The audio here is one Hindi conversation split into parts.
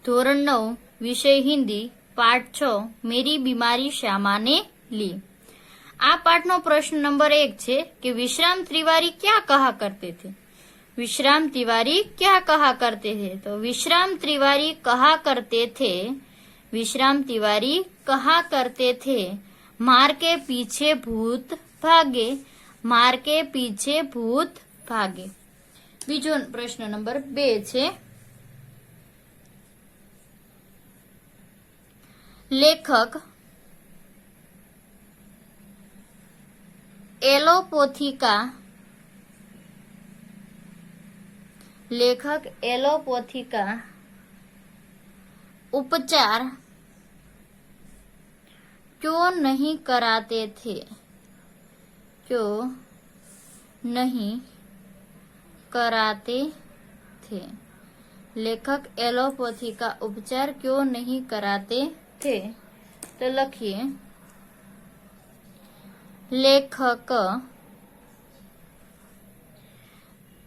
ધોરણ 9 વિષય હિન્દી પાઠ 6 मेरी बीमारी श्यामा ने ली। આ પાઠનો પ્રશ્ન નંબર 1 છે કે વિશ્રામ तिवारी क्या कहा करते थे। विश्राम तिवारी क्या कहा करते थे? तो विश्राम तिवारी कहा करते थे, विश्राम तिवारी कहा करते थे, मार के पीछे भूत भागे, मार के पीछे भूत भागे। बीजो प्रश्न नंबर 2 છે लेखक एलोपैथी का उपचार क्यों नहीं कराते थे? क्यों नहीं कराते थे? लेखक एलोपैथी का उपचार क्यों नहीं कराते थे? तो लखिए लेखक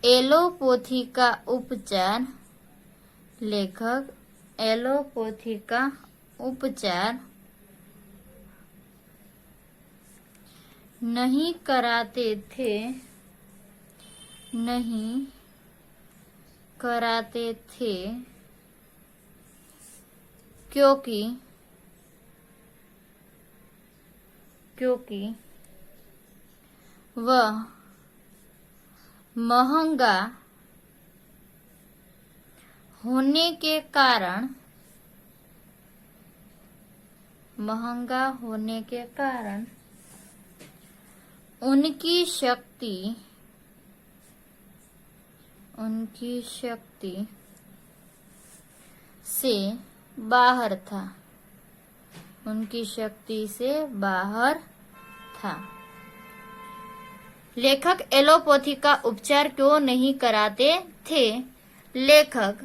एलोपैथी का उपचार, लेखक एलोपैथी का उपचार नहीं कराते थे, नहीं कराते थे क्योंकि वह महंगा होने के कारण उनकी शक्ति से बाहर था, उनकी शक्ति से बाहर था। लेखक एलोपैथी का उपचार क्यों नहीं कराते थे? लेखक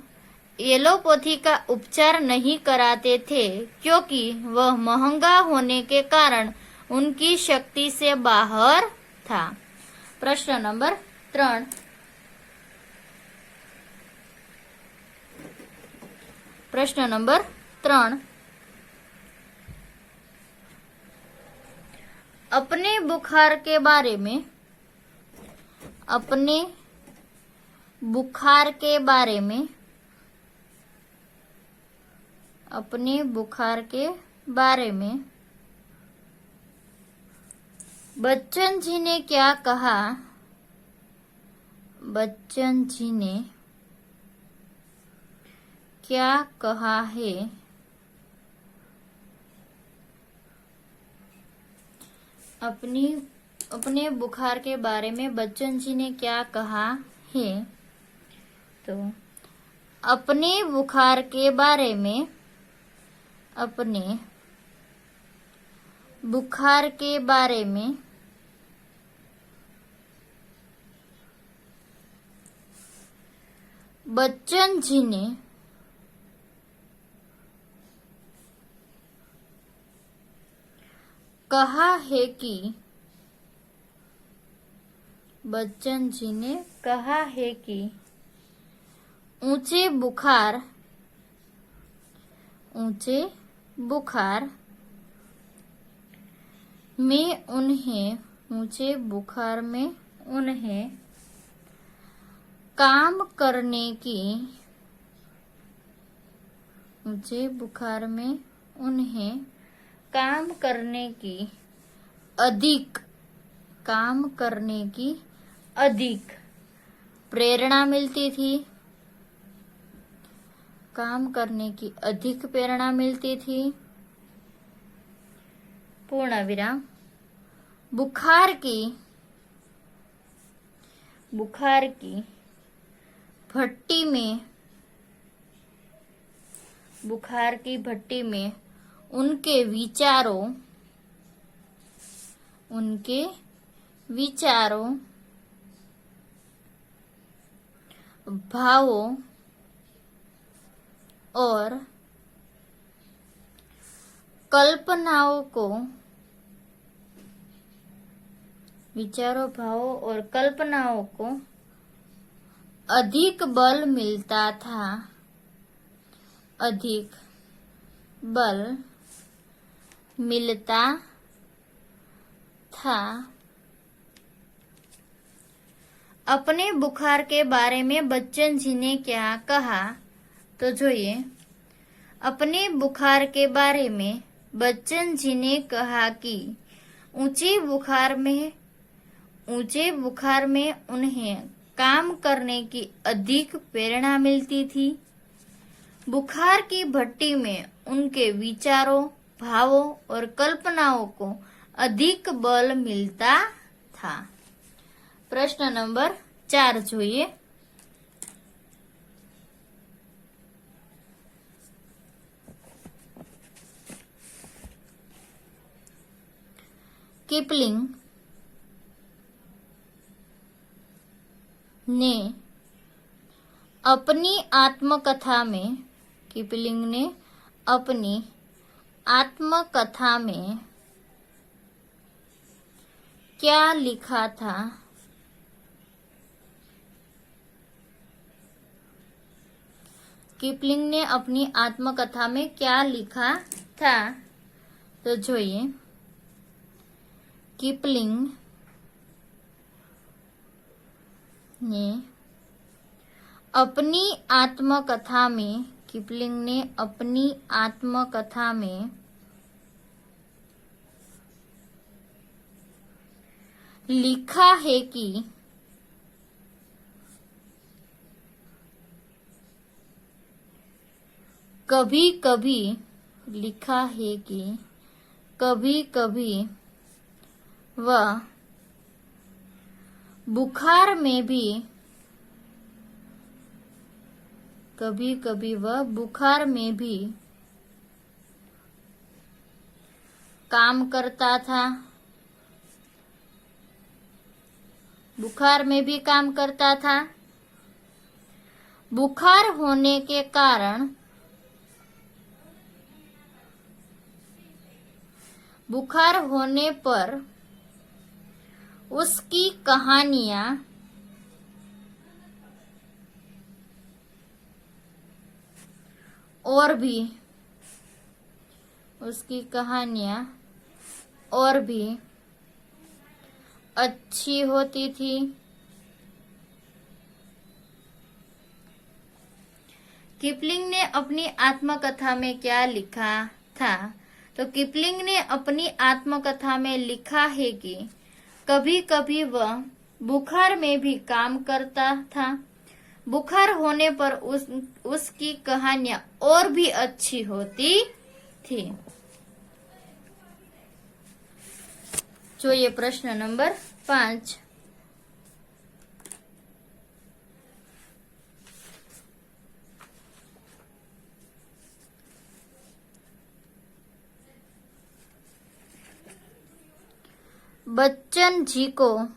एलोपैथी का उपचार नहीं कराते थे क्योंकि वह महंगा होने के कारण उनकी शक्ति से बाहर था। प्रश्न नंबर 3 प्रश्न नंबर 3 अपने बुखार के बारे में, अपने बुखार के बारे में, अपने बुखार के बारे में बच्चन जी ने क्या कहा? बच्चन जी ने क्या कहा है? अपने बुखार के बारे में बच्चन जी ने क्या कहा है? तो अपने बुखार के बारे में, अपने बुखार के बारे में बच्चन जी ने कहा है कि, बच्चन जी ने कहा है कि ऊंचे बुखार में उन्हें, ऊंचे बुखार में उन्हें काम करने की, ऊंचे बुखार में उन्हें काम करने की अधिक प्रेरणा मिलती थी, काम करने की अधिक प्रेरणा मिलती थी। पूर्ण विराम। बुखार की भट्टी में उनके विचारों भावों और कल्पनाओं को, विचारों भावों और कल्पनाओं को अधिक बल मिलता था, अधिक बल मिलता था। अपने बुखार के बारे में बच्चन जी ने क्या कहा? तो જોઈએ, अपने बुखार के बारे में बच्चन जी ने कहा कि ऊंचे बुखार में उन्हें काम करने की अधिक प्रेरणा मिलती थी। बुखार की भट्टी में उनके विचारों, भावों और कल्पनाओं को अधिक बल मिलता था। प्रश्न नंबर 4 જોઈએ। किपलिंग ने अपनी आत्मकथा में क्या लिखा था? किपलिंग ने अपनी आत्मकथा में क्या लिखा था? तो જોઈએ, किपलिंग ने अपनी आत्मकथा में लिखा है कि कभी कभी वह बुखार में भी काम करता था। बुखार होने के कारण पर उसकी कहानियां और भी अच्छी होती थी। किपलिंग ने अपनी आत्मकथा में क्या लिखा था? तो किपलिंग ने अपनी आत्मकथा में लिखा है कि कभी कभी वह बुखार में भी काम करता था। बुखार होने पर उसकी कहानियां और भी अच्छी होती थी। જોઈએ प्रश्न नंबर 5। बच्चन जी को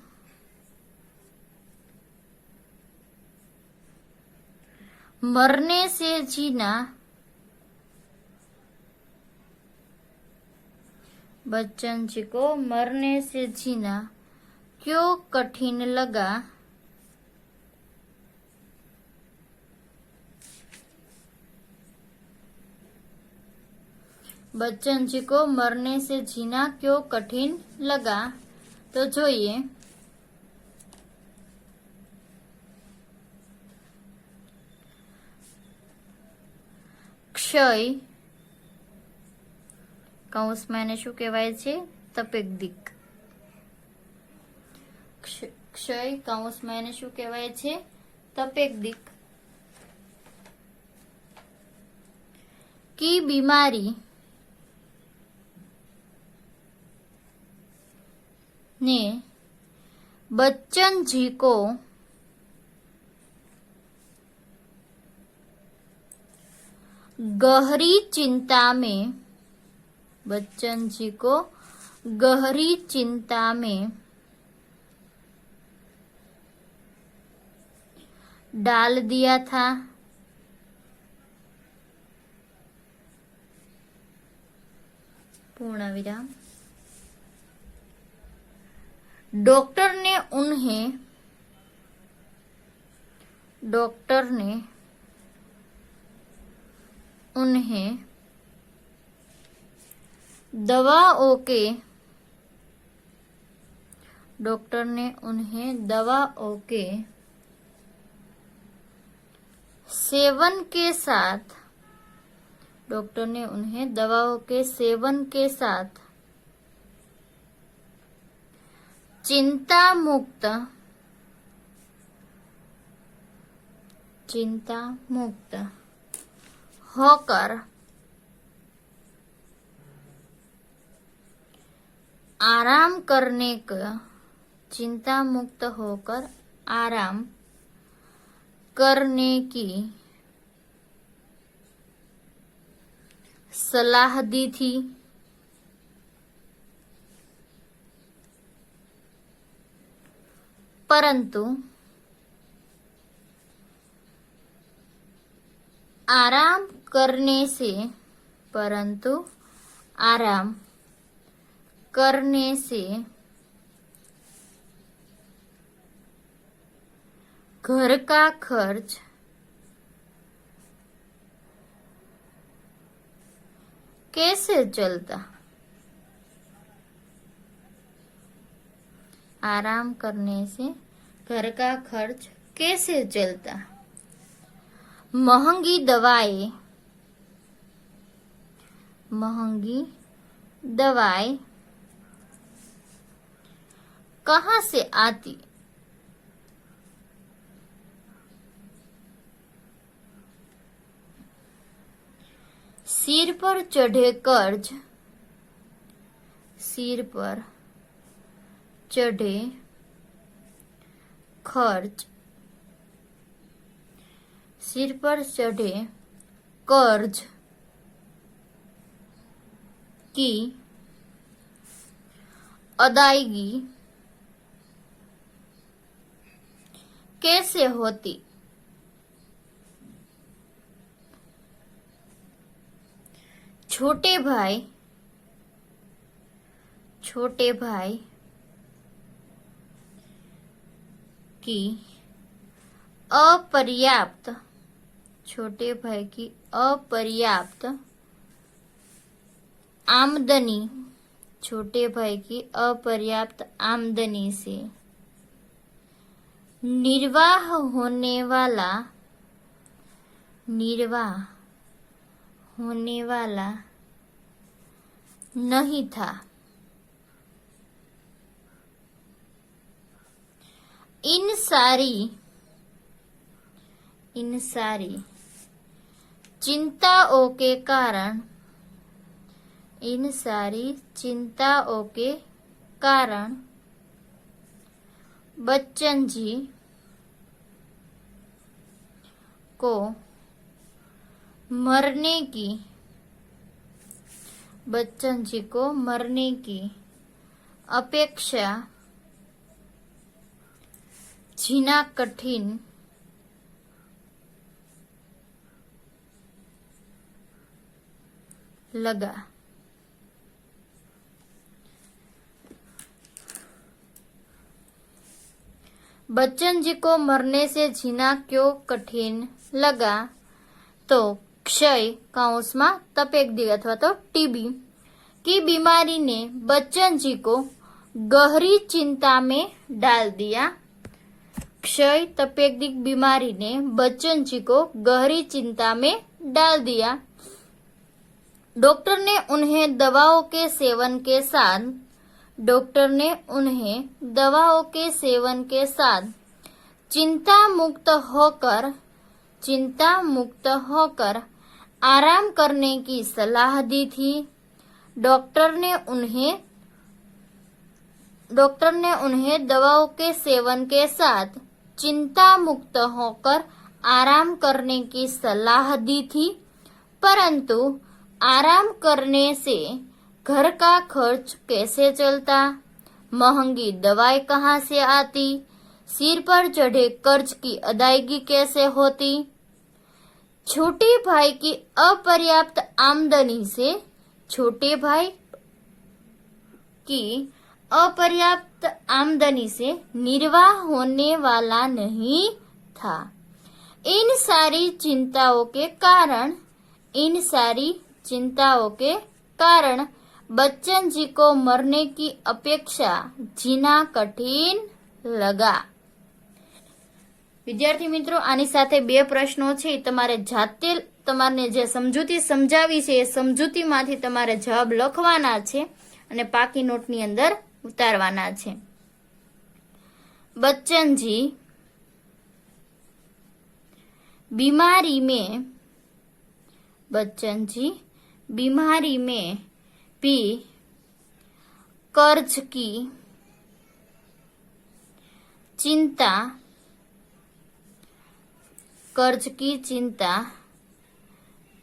मरने से जीना क्यों कठिन लगा? बच्चन जी को मरने से जीना क्यों कठिन लगा? तो જોઈએ, क्षय કૌંસમાં એને શું કહેવાય છે? તપેકદિક। क्षय કૌંસમાં એને શું કહેવાય છે? તપેકદિક की बीमारी ने बच्चन जी को गहरी चिंता में डाल दिया था। पूर्ण विराम। डॉक्टर ने उन्हें दवाओं के डॉक्टर ने उन्हें दवाओं के सेवन के साथ डॉक्टर ने उन्हें दवाओं के सेवन के साथ चिंता मुक्त होकर आराम करने का चिंता मुक्त होकर आराम करने की सलाह दी थी। परंतु आराम करने से घर का खर्च कैसे चलता? आराम करने से घर का खर्च कैसे चलता? महंगी दवाएं कहाँ से आती? सिर पर चढ़े कर्ज सिर पर चढ़े खर्च सिर पर चढ़े कर्ज की अदायगी कैसे होती? छोटे भाई की अपर्याप्त आमदनी से निर्वाह होने वाला नहीं था। इन सारी चिंताओं के कारण बच्चन जी को मरने की अपेक्षा जीना कठिन लगा। बच्चन जी को मरने से जीना क्यों कठिन लगा? तो क्षय काउंसमा तपेदिक अथवा तो टीबी की बीमारी ने बच्चन जी को गहरी चिंता में डाल दिया। क्षय तपेदिक बीमारी ने बच्चन जी को गहरी चिंता में डाल दिया। डॉक्टर ने उन्हें दवाओं के सेवन के साथ चिंता मुक्त होकर आराम करने की सलाह दी थी। डॉक्टर ने उन्हें दवाओं के सेवन के साथ चिंता मुक्त होकर आराम करने की सलाह दी थी, परंतु आराम करने से घर का खर्च कैसे चलता? महंगी दवाएं कहाँ से आती? सिर पर चढ़े कर्ज की अदायगी कैसे होती? छोटे भाई की अपर्याप्त आमदनी से निर्वाह होने वाला नहीं था। इन सारी चिंताओं के कारण इन सारी चिंताओं के कारण बच्चन जी को मरने की अपेक्षा जीना कठिन लगा। विद्यार्थी मित्रों, आनी साथे बे प्रश्नो छे, तमारे जाते तमारे जे समजूती समजावी छे ए समजूतीमांथी तमारे जवाब लखवाना छे अने पाकी नोटनी अंदर उतारवाना छे। बच्चन जी बीमारी में, बच्चन जी बीमारी में भी कर्ज की चिंता, कर्ज की चिंता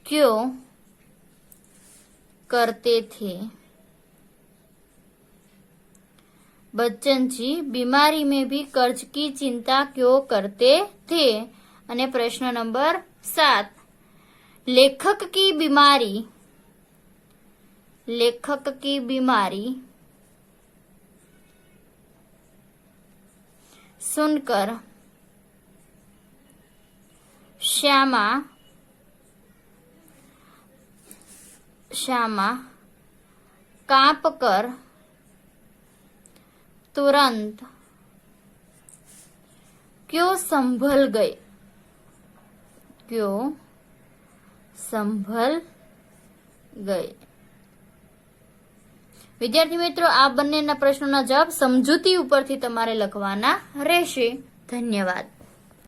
क्यों करते थे? बच्चन जी बीमारी में भी कर्ज की चिंता क्यों करते थे? अने प्रश्न नंबर 7, लेखक की बीमारी, लेखक की बीमारी सुनकर श्यामा, श्यामा कांप कर तुरंत क्यों संभल गए? क्यों संभल गए? विद्यार्थी मित्रों, आ बंनेना प्रश्नोना जवाब समजूती उपरथी तमारे लखवाना रहेशे। धन्यवाद।